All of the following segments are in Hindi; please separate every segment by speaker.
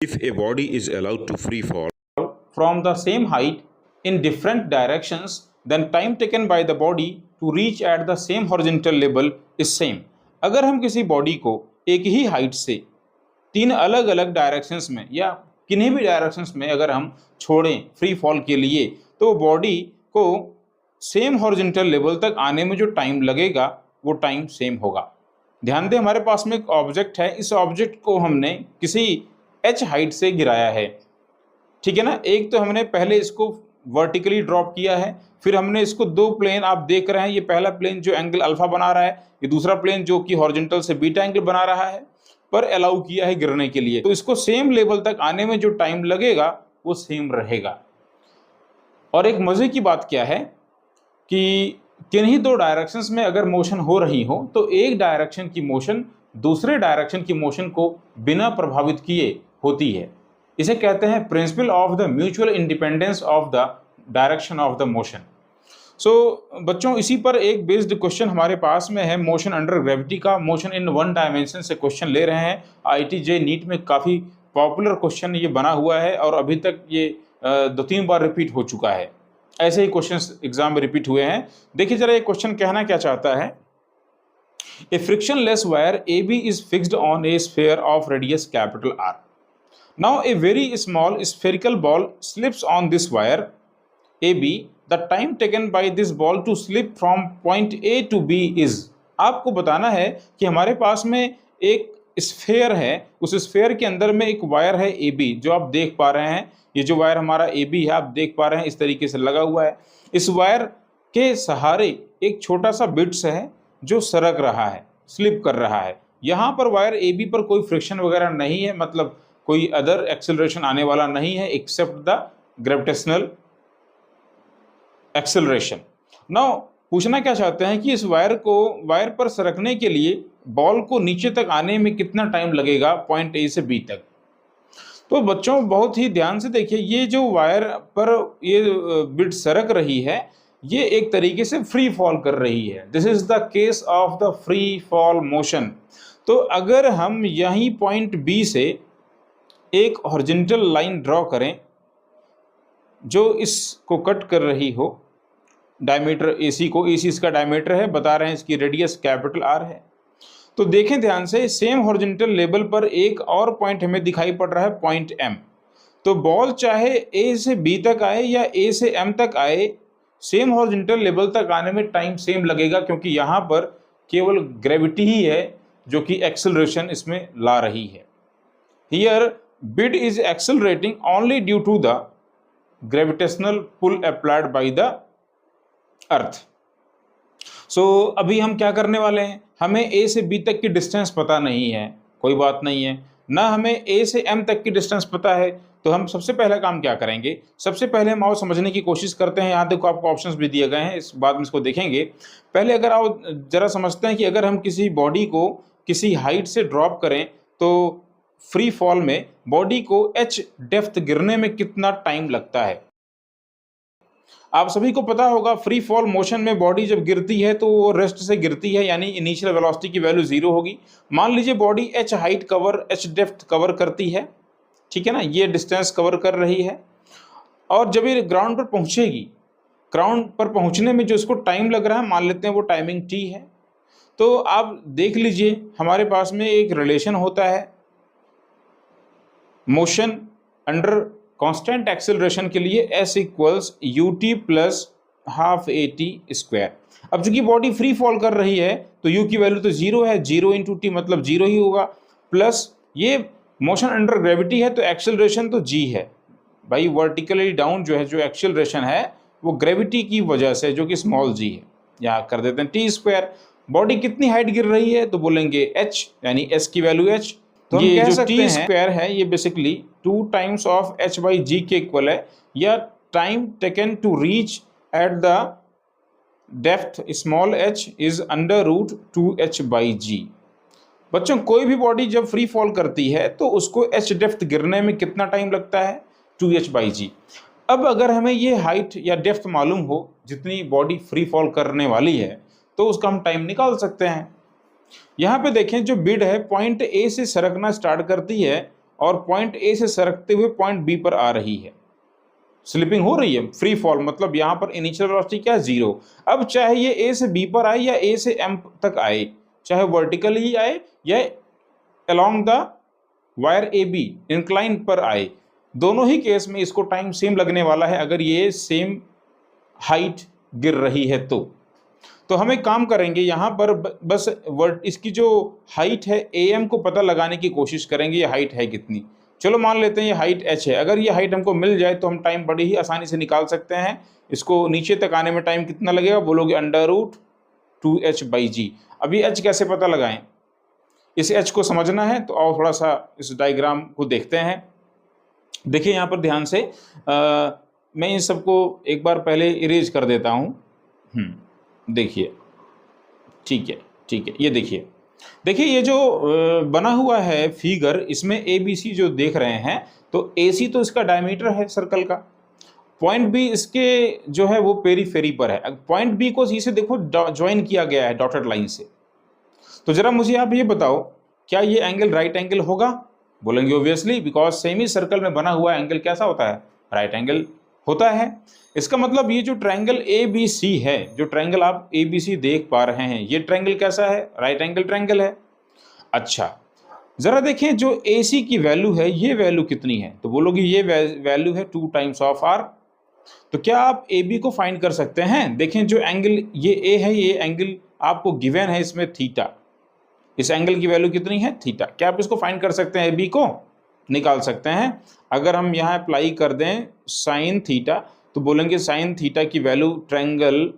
Speaker 1: If a body is allowed to free fall
Speaker 2: from the same height in different directions, then time taken by the body to reach at the same horizontal level is same. अगर हम किसी बॉडी को एक ही हाइट से तीन अलग अलग डायरेक्शंस में या किन्हीं भी डायरेक्शंस में अगर हम छोड़ें फ्री फॉल के लिए, तो बॉडी को सेम हॉरिजॉन्टल लेवल तक आने में जो टाइम लगेगा वो टाइम सेम होगा। ध्यान दें, हमारे पास में एक ऑब्जेक्ट है, इस ऑब्जेक्ट को हमने किसी h हाइट से गिराया है, ठीक है ना। एक तो हमने पहले इसको वर्टिकली ड्रॉप किया है, फिर हमने इसको दो प्लेन आप देख रहे हैं, ये पहला प्लेन जो एंगल अल्फा बना रहा है, ये दूसरा प्लेन जो कि हॉरिजॉन्टल से बीटा एंगल बना रहा है, पर अलाउ किया है गिरने के लिए। तो इसको सेम लेवल तक आने में जो टाइम लगेगा वो सेम रहेगा। और एक मजे की बात क्या है कि किन्हीं दो डायरेक्शंस में अगर मोशन हो रही हो तो एक डायरेक्शन की मोशन दूसरे डायरेक्शन की मोशन को बिना प्रभावित किए होती है। इसे कहते हैं principle of the mutual independence of the direction of the motion. So बच्चों, इसी पर एक बेस्ड क्वेश्चन हमारे पास में है मोशन अंडर ग्रेविटी का। मोशन इन वन डायमेंशन से क्वेश्चन ले रहे हैं। IIT-JEE नीट में काफ़ी पॉपुलर क्वेश्चन ये बना हुआ है और अभी तक ये 2-3 बार रिपीट हो चुका है। ऐसे ही क्वेश्चंस एग्जाम में रिपीट हुए हैं। देखिए जरा ये क्वेश्चन कहना क्या चाहता है। A frictionless wire AB is fixed on a sphere of radius capital R. Now a very small spherical ball slips on this wire AB. The time taken by this ball to slip from point A to B is. आपको बताना है कि हमारे पास में एक स्फेयर है, उस स्फेयर के अंदर में एक वायर है AB जो आप देख पा रहे हैं। ये जो वायर हमारा AB है आप देख पा रहे हैं, इस तरीके से लगा हुआ है। इस वायर के सहारे एक छोटा सा बिट्स है जो सरक रहा है, स्लिप कर रहा है। यहाँ पर वायर AB पर कोई फ्रिक्शन वगैरह नहीं है, मतलब कोई अदर एक्सेलरेशन आने वाला नहीं है except the gravitational acceleration. Now पूछना क्या चाहते हैं कि इस वायर पर सरकने के लिए बॉल को नीचे तक आने में कितना टाइम लगेगा पॉइंट A से B तक। तो बच्चों बहुत ही ध्यान से देखिए, ये जो वायर पर ये बिट सरक रही है ये एक तरीके से फ्री फॉल कर रही है। This is the case of the free fall motion. तो अगर हम यहीं पॉइंट B से एक हॉरिजॉन्टल लाइन ड्रॉ करें जो इसको कट कर रही हो, डायमीटर AC को, AC इसका डायमीटर है, बता रहे हैं इसकी रेडियस कैपिटल R है। तो देखें ध्यान से, सेम हॉरिजॉन्टल लेवल पर एक और पॉइंट हमें दिखाई पड़ रहा है, पॉइंट M। तो बॉल चाहे A से B तक आए या A से M तक आए, सेम हॉरिजॉन्टल लेवल तक आने में टाइम सेम लगेगा, क्योंकि यहाँ पर केवल ग्रेविटी ही है जो कि एक्सेलरेशन इसमें ला रही है। Here bit is accelerating only due to the gravitational pull applied by the earth. So अभी हम क्या करने वाले हैं, हमें A से B तक की डिस्टेंस पता नहीं है, कोई बात नहीं है, ना हमें A से M तक की डिस्टेंस पता है। तो हम सबसे पहला काम क्या करेंगे, सबसे पहले हम आओ समझने की कोशिश करते हैं। यहाँ देखो आपको ऑप्शंस भी दिए गए हैं, इस बाद में इसको देखेंगे। पहले अगर आओ जरा समझते हैं कि अगर हम किसी बॉडी को किसी हाइट से ड्रॉप करें तो फ्री फॉल में बॉडी को h डेप्थ गिरने में कितना टाइम लगता है। आप सभी को पता होगा फ्री फॉल मोशन में बॉडी जब गिरती है तो वो रेस्ट से गिरती है, यानी इनिशियल वेलोसिटी की वैल्यू 0 होगी। मान लीजिए body h height cover, h depth cover करती है, ठीक है ना, ये डिस्टेंस कवर कर रही है। और जब ये ग्राउंड पर पहुंचेगी, ग्राउंड पर पहुंचने में जो इसको टाइम लग रहा है, मान लेते हैं वो टाइमिंग t है। तो आप देख लीजिए हमारे पास में एक रिलेशन होता है मोशन अंडर कांस्टेंट एक्सेलरेशन के लिए, S equals ut plus half AT²। अब चूंकि बॉडी फ्री फॉल कर रही है तो u की वैल्यू तो 0 है, 0 इंटू t मतलब 0 ही होगा, प्लस ये मोशन अंडर ग्रेविटी है तो एक्सेलरेशन तो g है भाई। वर्टिकली डाउन जो है, जो एक्सेलरेशन है वो ग्रेविटी की वजह से, जो कि स्मॉल g है, यहाँ कर देते हैं t²। बॉडी कितनी हाइट गिर रही है तो बोलेंगे h, यानी s की वैल्यू h। तो ये जो t² है ये बेसिकली 2 टाइम्स ऑफ h/g के इक्वल है, या time taken to reach at the depth small h is √2h/g। बच्चों कोई भी बॉडी जब फ्री फॉल करती है तो उसको h डेप्थ गिरने में कितना टाइम लगता है, 2h/g। अब अगर हमें ये हाइट या डेप्थ मालूम हो जितनी बॉडी फ्री फॉल करने वाली है तो उसका हम टाइम निकाल सकते हैं। यहाँ पे देखें जो बिड है पॉइंट A से सरकना स्टार्ट करती है और पॉइंट ए से सरकते हुए पॉइंट बी पर आ रही है, स्लिपिंग हो रही है, फ्री फॉल, मतलब यहाँ पर इनिशियल वेलोसिटी क्या है, 0। अब चाहे ये ए से बी पर आए या ए से एम तक आए, चाहे वर्टिकली आए या along the wire A B incline पर आए, दोनों ही केस में इसको टाइम सेम लगने वाला है अगर ये सेम हाइट गिर रही है तो हम एक काम करेंगे यहाँ पर बस इसकी जो हाइट है ए एम को पता लगाने की कोशिश करेंगे, ये हाइट है कितनी। चलो मान लेते हैं ये हाइट h है, अगर ये हाइट हमको मिल जाए तो हम टाइम बड़ी ही आसानी से निकाल सकते हैं। इसको नीचे तक आने में टाइम कितना लगेगा, बोलोगे √2h/g। अब ये h कैसे पता लगाएं, इस h को समझना है तो आओ थोड़ा सा इस डायग्राम को देखते हैं। देखिए यहाँ पर ध्यान से मैं इन सबको एक बार पहले इरेज कर देता हूँ। देखिए, ठीक है, ये देखिए ये जो बना हुआ है फिगर, इसमें ए बी सी जो देख रहे हैं, तो ए सी तो इसका डायमीटर है सर्कल का, पॉइंट बी इसके जो है वो पेरीफेरी पर है। पॉइंट बी को सी से देखो ज्वाइन किया गया है डॉटेड लाइन से। तो जरा मुझे आप ये बताओ, क्या ये एंगल राइट एंगल होगा? बोलेंगे ऑब्वियसली, बिकॉज सेमी सर्कल में बना हुआ एंगल कैसा होता है, राइट एंगल होता है। इसका मतलब ये जो ट्रायंगल ए बी सी है, जो ट्रायंगल आप ए बी सी देख पा रहे हैं, ये ट्रायंगल कैसा है, राइट एंगल ट्रायंगल है। अच्छा, जरा देखें जो ए सी की वैल्यू है, ये वैल्यू कितनी है, तो बोलोगे ये वैल्यू है 2 टाइम्स ऑफ आर। तो क्या आप ए बी को फाइंड कर सकते हैं? देखें जो एंगल ये ए है, ये एंगल आपको गिवन है इसमें थीटा, इस एंगल की वैल्यू कितनी है, थीटा। क्या आप इसको फाइंड कर सकते हैं, ए बी को निकाल सकते हैं? अगर हम यहाँ अप्लाई कर दें साइन थीटा, तो बोलेंगे साइन थीटा की value triangle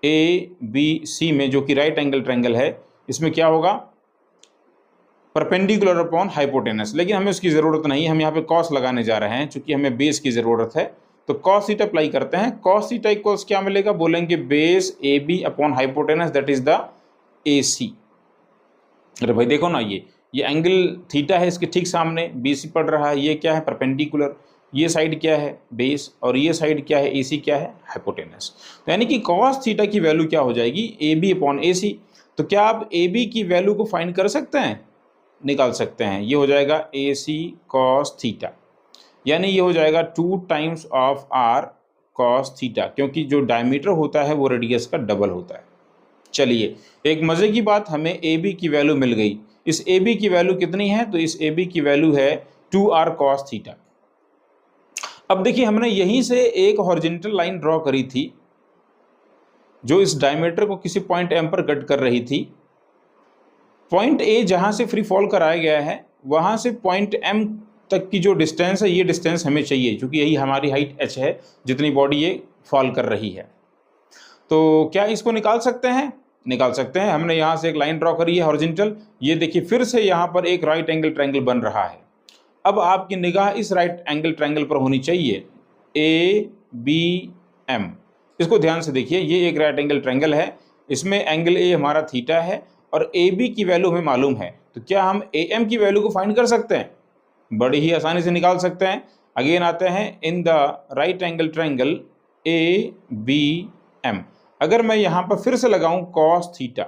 Speaker 2: A B C में, जो कि राइट एंगल ट्रायंगल है, इसमें क्या होगा, परपेंडिकुलर अपॉन हाइपोटेनस। लेकिन हमें उसकी ज़रूरत नहीं, हम यहाँ पे कॉस लगाने जा रहे हैं, चूंकि हमें बेस की ज़रूरत है। तो कॉस थीटा अप्लाई करते हैं, कॉस थीटा इक्वल्स क्या मिलेगा, बोलेंगे base A B upon hypotenuse, that is the A C. अरे भाई देखो ना, ये एंगल थीटा है, इसके ठीक सामने बी सी पड़ रहा है, ये क्या है, परपेंडिकुलर, ये साइड क्या है, बेस, और ये साइड क्या है, ए सी क्या है, हाइपोटेनस। तो यानी कि कॉस थीटा की वैल्यू क्या हो जाएगी, ए बी अपॉन ए सी। तो क्या आप ए बी की वैल्यू को फाइंड कर सकते हैं, निकाल सकते हैं? ये हो जाएगा ए सी कॉस थीटा, यानी ये हो जाएगा 2 times of R cos theta, क्योंकि जो डायमीटर होता है वो रेडियस का डबल होता है। चलिए, एक मज़े की बात, हमें ए बी की वैल्यू मिल गई। इस ए बी की वैल्यू कितनी है, तो इस ए बी की वैल्यू है 2r cos थीटा। अब देखिए, हमने यहीं से एक हॉरिजॉन्टल लाइन ड्रॉ करी थी जो इस डायमीटर को किसी पॉइंट एम पर कट कर रही थी। पॉइंट ए जहां से फ्री फॉल कराया गया है, वहां से पॉइंट एम तक की जो डिस्टेंस है, ये डिस्टेंस हमें चाहिए, क्योंकि यही हमारी हाइट h है, जितनी बॉडी ये फॉल कर रही है। तो क्या इसको निकाल सकते हैं? निकाल सकते हैं। हमने यहाँ से एक लाइन ड्रॉ करी है हॉरिजॉन्टल, ये देखिए फिर से यहाँ पर एक राइट एंगल ट्रायंगल बन रहा है। अब आपकी निगाह इस राइट एंगल ट्रायंगल पर होनी चाहिए, ए बी एम। इसको ध्यान से देखिए, ये एक राइट एंगल ट्रायंगल है, इसमें एंगल ए हमारा थीटा है और ए बी की वैल्यू हमें मालूम है। तो क्या हम ए एम की वैल्यू को फाइंड कर सकते हैं? बड़ी ही आसानी से निकाल सकते हैं। अगेन आते हैं, in the right angle triangle A B M, अगर मैं यहाँ पर फिर से लगाऊं कॉस थीटा,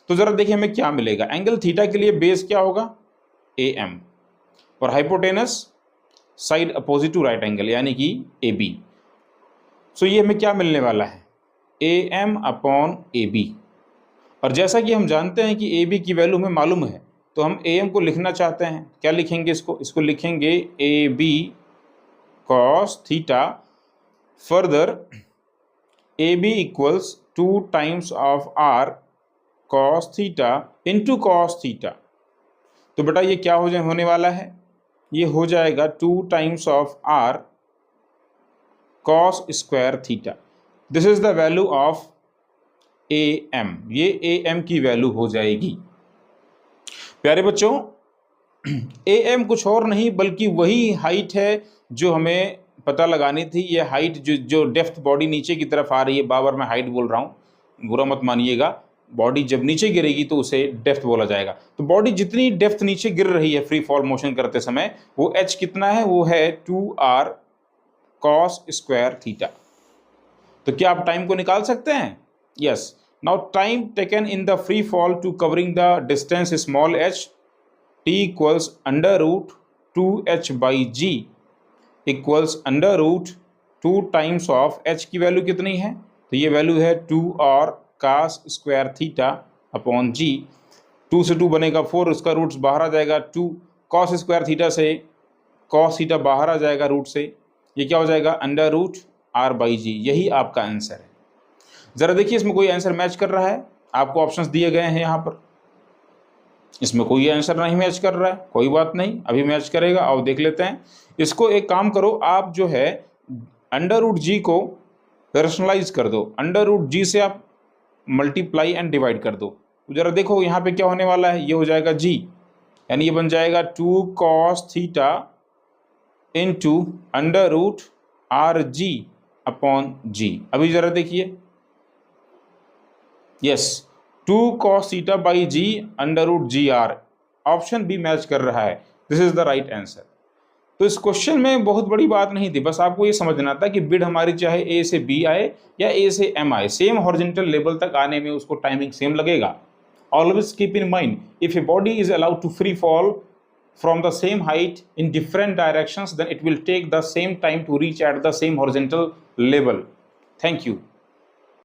Speaker 2: तो जरा देखिए हमें क्या मिलेगा। एंगल थीटा के लिए बेस क्या होगा, ए एम, और hypotenuse side opposite to right angle, यानी कि ए बी। सो ये हमें क्या मिलने वाला है, A M upon A B. और जैसा कि हम जानते हैं कि ए बी की वैल्यू हमें मालूम है, तो हम ए एम को लिखना चाहते हैं। क्या लिखेंगे इसको लिखेंगे A B cos theta. Further A B equals 2 times of R cos theta into cos theta. तो बेटा ये क्या होने वाला है, ये हो जाएगा 2 times of R cos square theta. This is the value of A M, ये ए एम की वैल्यू हो जाएगी। प्यारे बच्चों, ए एम कुछ और नहीं बल्कि वही हाइट है जो हमें पता लगानी थी। ये हाइट जो डेप्थ बॉडी नीचे की तरफ आ रही है, बार बार मैं हाइट बोल रहा हूँ, बुरा मत मानिएगा। बॉडी जब नीचे गिरेगी तो उसे डेप्थ बोला जाएगा। तो बॉडी जितनी डेप्थ नीचे गिर रही है फ्री फॉल मोशन करते समय, वो एच कितना है, वो है 2r cos स्क्वायर थीटा। तो क्या आप टाइम को निकाल सकते हैं? Yes. Now time taken in the free fall to covering the distance small h T equals under root 2h by g equals under root 2 times of h की वैल्यू कितनी है, तो ये वैल्यू है 2 और cos square theta upon g. 2 से 2 बनेगा 4, उसका रूट्स बाहर आ जाएगा 2, कॉस स्क्वायर थीटा से कॉस थीटा बाहर आ जाएगा रूट से, ये क्या हो जाएगा अंडर रूट r बाई जी। यही आपका आंसर है। ज़रा देखिए इसमें कोई आंसर मैच कर रहा है, आपको ऑप्शंस दिए गए हैं यहाँ पर, इसमें कोई आंसर नहीं मैच कर रहा है, कोई बात नहीं, अभी मैच करेगा। आओ देख लेते हैं इसको। एक काम करो, आप जो है अंडर रूट जी को रेशनलाइज कर दो, अंडर रूट जी से आप मल्टीप्लाई एंड डिवाइड कर दो। तो जरा देखो यहाँ पे क्या होने वाला है, ये हो जाएगा जी, यानी ये बन जाएगा 2 cos theta into under root R G upon G. अभी जरा देखिए, yes 2 cos theta by G under root G R, option B match कर रहा है, this is the right answer. तो इस क्वेश्चन में बहुत बड़ी बात नहीं थी, बस आपको ये समझना था कि बिड हमारी चाहे ए से बी आए या ए से एम आए, सेम हॉरिजॉन्टल लेवल तक आने में उसको टाइमिंग सेम लगेगा। Always keep in mind, if a body is allowed to free fall from the same height in different directions, then it will take the same time to reach at the same horizontal level. Thank you.